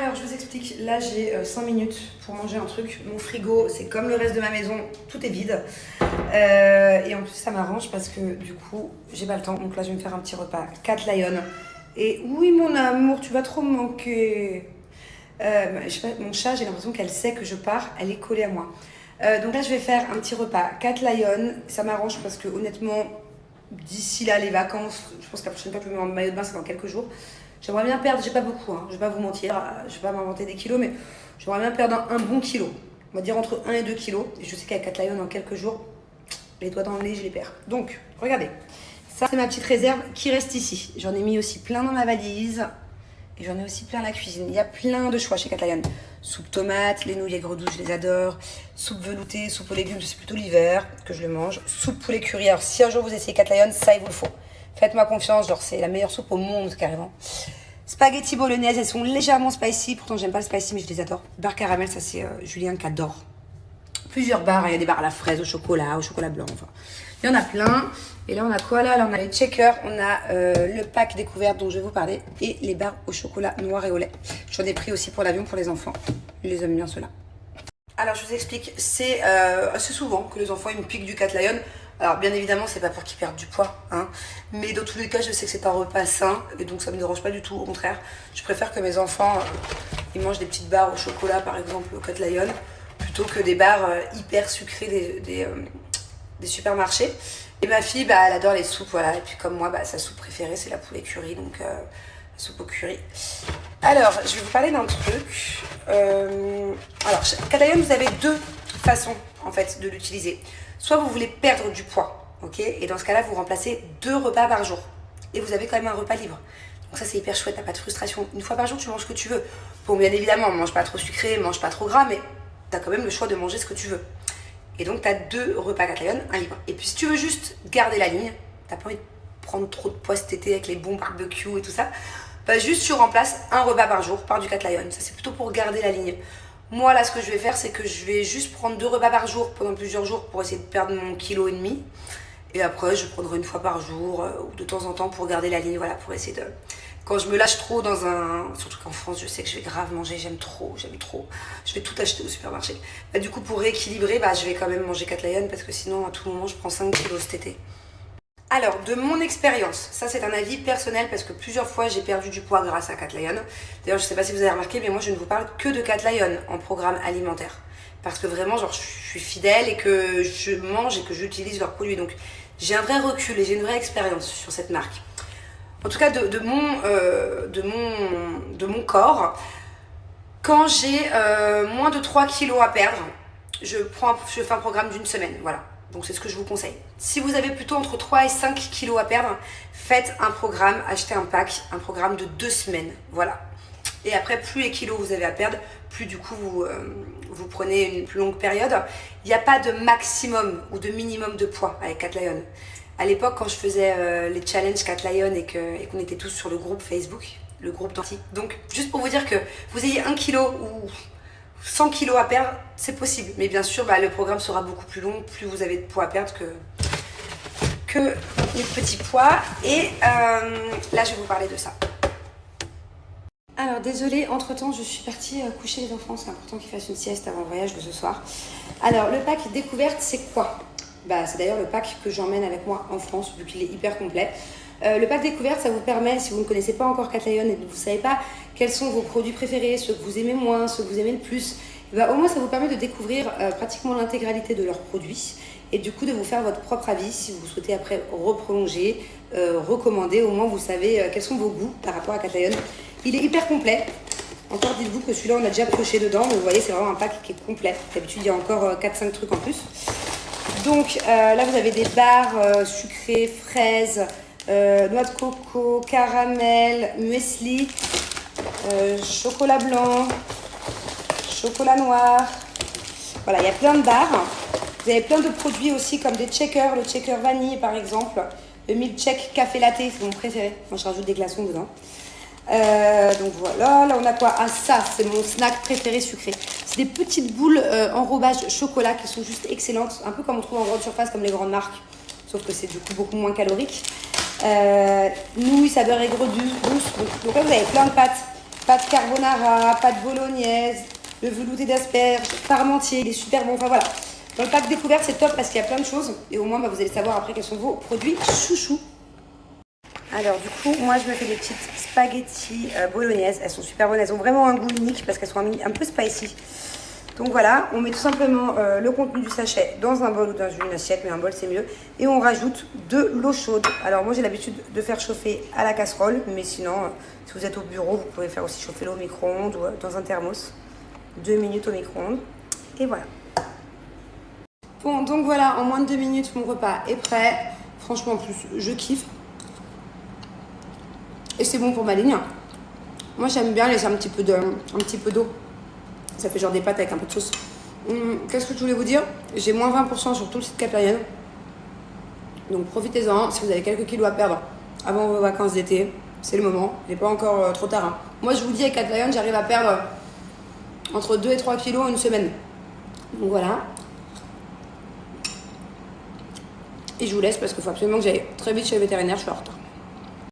Alors, je vous explique. Là, j'ai 5 minutes pour manger un truc. Mon frigo, c'est comme le reste de ma maison, tout est vide. Et en plus, ça m'arrange parce que du coup, j'ai pas le temps. Donc là, je vais me faire un petit repas. Cat Lion. Et oui, mon amour, tu vas trop me manquer. Je sais pas, mon chat, j'ai l'impression qu'elle sait que je pars. Elle est collée à moi. Donc là, je vais faire un petit repas. Cat Lion. Ça m'arrange parce que honnêtement, d'ici là, les vacances, je pense que la prochaine fois que je me mets en maillot de bain, c'est dans quelques jours. J'aimerais bien perdre, j'ai pas beaucoup, hein, je vais pas vous mentir, je vais pas m'inventer des kilos, mais j'aimerais bien perdre un bon kilo. On va dire entre 1 et 2 kilos. Et je sais qu'avec Cat Lion, dans quelques jours, les doigts dans le nez, je les perds. Donc, regardez. Ça, c'est ma petite réserve qui reste ici. J'en ai mis aussi plein dans ma valise. Et j'en ai aussi plein à la cuisine. Il y a plein de choix chez Cat Lion. Soupe tomate, les nouilles aigre douce, je les adore. Soupe veloutée, soupe aux légumes, c'est plutôt l'hiver que je le mange. Soupe poulet curry. Alors, si un jour vous essayez Cat Lion, ça, il vous le faut. Faites-moi confiance, genre, c'est la meilleure soupe au monde, carrément. Spaghetti bolognaise, elles sont légèrement spicy. Pourtant, j'aime pas le spicy, mais je les adore. Bar caramel, ça, c'est Julien qui adore. Plusieurs bars, il y a des bars à la fraise, au chocolat blanc, enfin. Il y en a plein. Et là, on a quoi là? Là, on a les checkers, on a le pack découverte dont je vais vous parler et les bars au chocolat noir et au lait. J'en ai pris aussi pour l'avion pour les enfants. Je les aime bien ceux-là. Alors, je vous explique. C'est assez souvent que les enfants ils me piquent du Cat Lion. Alors, bien évidemment, c'est pas pour qu'ils perdent du poids, hein. Mais dans tous les cas, je sais que c'est un repas sain et donc ça me dérange pas du tout. Au contraire, je préfère que mes enfants ils mangent des petites barres au chocolat, par exemple, au Cat Lion, plutôt que des barres hyper sucrées des supermarchés. Et ma fille, bah, elle adore les soupes, voilà. Et puis comme moi, bah, sa soupe préférée, c'est la poulet curry, donc la soupe au curry. Alors, je vais vous parler d'un truc. Alors, chez Cat Lion, vous avez deux façons, en fait, de l'utiliser. Soit vous voulez perdre du poids, ok? Et dans ce cas-là, vous remplacez 2 repas par jour. Et vous avez quand même un repas libre. Donc ça, c'est hyper chouette, t'as pas de frustration. Une fois par jour, tu manges ce que tu veux. Bon, bien évidemment, mange pas trop sucré, mange pas trop gras, mais t'as quand même le choix de manger ce que tu veux. Et donc, tu as 2 repas Cat Lion, un libre. Et puis, si tu veux juste garder la ligne, tu n'as pas envie de prendre trop de poids cet été avec les bons barbecues et tout ça, bah juste tu remplaces un repas par jour par du Cat Lion. Ça, c'est plutôt pour garder la ligne. Moi, là, ce que je vais faire, c'est que je vais juste prendre 2 repas par jour pendant plusieurs jours pour essayer de perdre mon kilo et demi. Et après, je prendrai une fois par jour ou de temps en temps pour garder la ligne, voilà, pour essayer de... Quand je me lâche trop dans un... Surtout qu'en France, je sais que je vais grave manger, j'aime trop. Je vais tout acheter au supermarché. Bah, du coup, pour rééquilibrer, bah, je vais quand même manger Cat Lion parce que sinon, à tout moment, je prends 5 kilos cet été. Alors, de mon expérience, ça c'est un avis personnel parce que plusieurs fois, j'ai perdu du poids grâce à Cat Lion. D'ailleurs, je sais pas si vous avez remarqué, mais moi, je ne vous parle que de Cat Lion en programme alimentaire. Parce que vraiment, genre, je suis fidèle et que je mange et que j'utilise leurs produits. Donc, j'ai un vrai recul et j'ai une vraie expérience sur cette marque. En tout cas, de mon corps, quand j'ai moins de 3 kilos à perdre, je fais un programme d'une semaine, voilà. Donc c'est ce que je vous conseille. Si vous avez plutôt entre 3 et 5 kilos à perdre, faites un programme, achetez un pack, un programme de 2 semaines, voilà. Et après, plus les kilos vous avez à perdre, plus du coup vous prenez une plus longue période. Il n'y a pas de maximum ou de minimum de poids avec Cat Lion. À l'époque, quand je faisais les challenges Cat Lion et qu'on était tous sur le groupe Facebook, le groupe d'anti. Donc, juste pour vous dire que vous ayez 1 kilo ou 100 kilos à perdre, c'est possible. Mais bien sûr, bah, le programme sera beaucoup plus long, plus vous avez de poids à perdre que les petits poids. Et là, je vais vous parler de ça. Alors, désolée, entre-temps, je suis partie coucher les enfants. C'est important qu'ils fassent une sieste avant le voyage de ce soir. Alors, le pack découverte, c'est quoi? Bah, c'est d'ailleurs le pack que j'emmène avec moi en France, vu qu'il est hyper complet. Le pack découverte, ça vous permet, si vous ne connaissez pas encore Cat Lion et que vous ne savez pas quels sont vos produits préférés, ceux que vous aimez moins, ceux que vous aimez le plus, bah, au moins ça vous permet de découvrir pratiquement l'intégralité de leurs produits et du coup de vous faire votre propre avis si vous souhaitez après reprolonger, recommander, au moins vous savez quels sont vos goûts par rapport à Cat Lion. Il est hyper complet. Encore dites-vous que celui-là on a déjà pioché dedans, mais vous voyez c'est vraiment un pack qui est complet. D'habitude il y a encore 4-5 trucs en plus. Donc là vous avez des barres sucrées, fraises, noix de coco, caramel, muesli, chocolat blanc, chocolat noir. Voilà, il y a plein de barres. Vous avez plein de produits aussi comme des checkers, le checker vanille par exemple, le milkshake café latte, c'est mon préféré. Moi je rajoute des glaçons dedans. Donc voilà, là on a quoi? Ah ça, c'est mon snack préféré sucré. C'est des petites boules enrobage chocolat qui sont juste excellentes, un peu comme on trouve en grande surface comme les grandes marques, sauf que c'est du coup beaucoup moins calorique. Nouilles, saveur aigre douce. Donc là vous avez plein de pâtes pâte carbonara, pâte bolognaise, le velouté d'asperges, parmentier, il est super bon. Enfin voilà. Dans le pack découverte, c'est top parce qu'il y a plein de choses. Et au moins, bah, vous allez savoir après quels sont vos produits chouchous. Alors du coup, moi je me fais des petites spaghettis bolognaises. Elles sont super bonnes, elles ont vraiment un goût unique parce qu'elles sont un peu spicy. Donc voilà, on met tout simplement le contenu du sachet dans un bol ou dans une assiette, mais un bol c'est mieux. Et on rajoute de l'eau chaude. Alors moi j'ai l'habitude de faire chauffer à la casserole, mais sinon, si vous êtes au bureau, vous pouvez faire aussi chauffer l'eau au micro-ondes ou dans un thermos. 2 minutes au micro-ondes. Et voilà. Bon, donc voilà, en moins de 2 minutes, mon repas est prêt. Franchement, en plus, je kiffe. Et c'est bon pour ma ligne. Moi, j'aime bien laisser un petit peu d'eau. Ça fait genre des pâtes avec un peu de sauce. Qu'est-ce que je voulais vous dire? J'ai moins 20% sur tout le site Catlayen. Donc profitez-en. Si vous avez quelques kilos à perdre avant vos vacances d'été, c'est le moment. Il n'est pas encore trop tard. Hein. Moi, je vous dis, avec Catlayen, j'arrive à perdre entre 2 et 3 kilos en une semaine. Donc voilà. Et je vous laisse parce qu'il faut absolument que j'aille très vite chez le vétérinaire. Je suis en retard.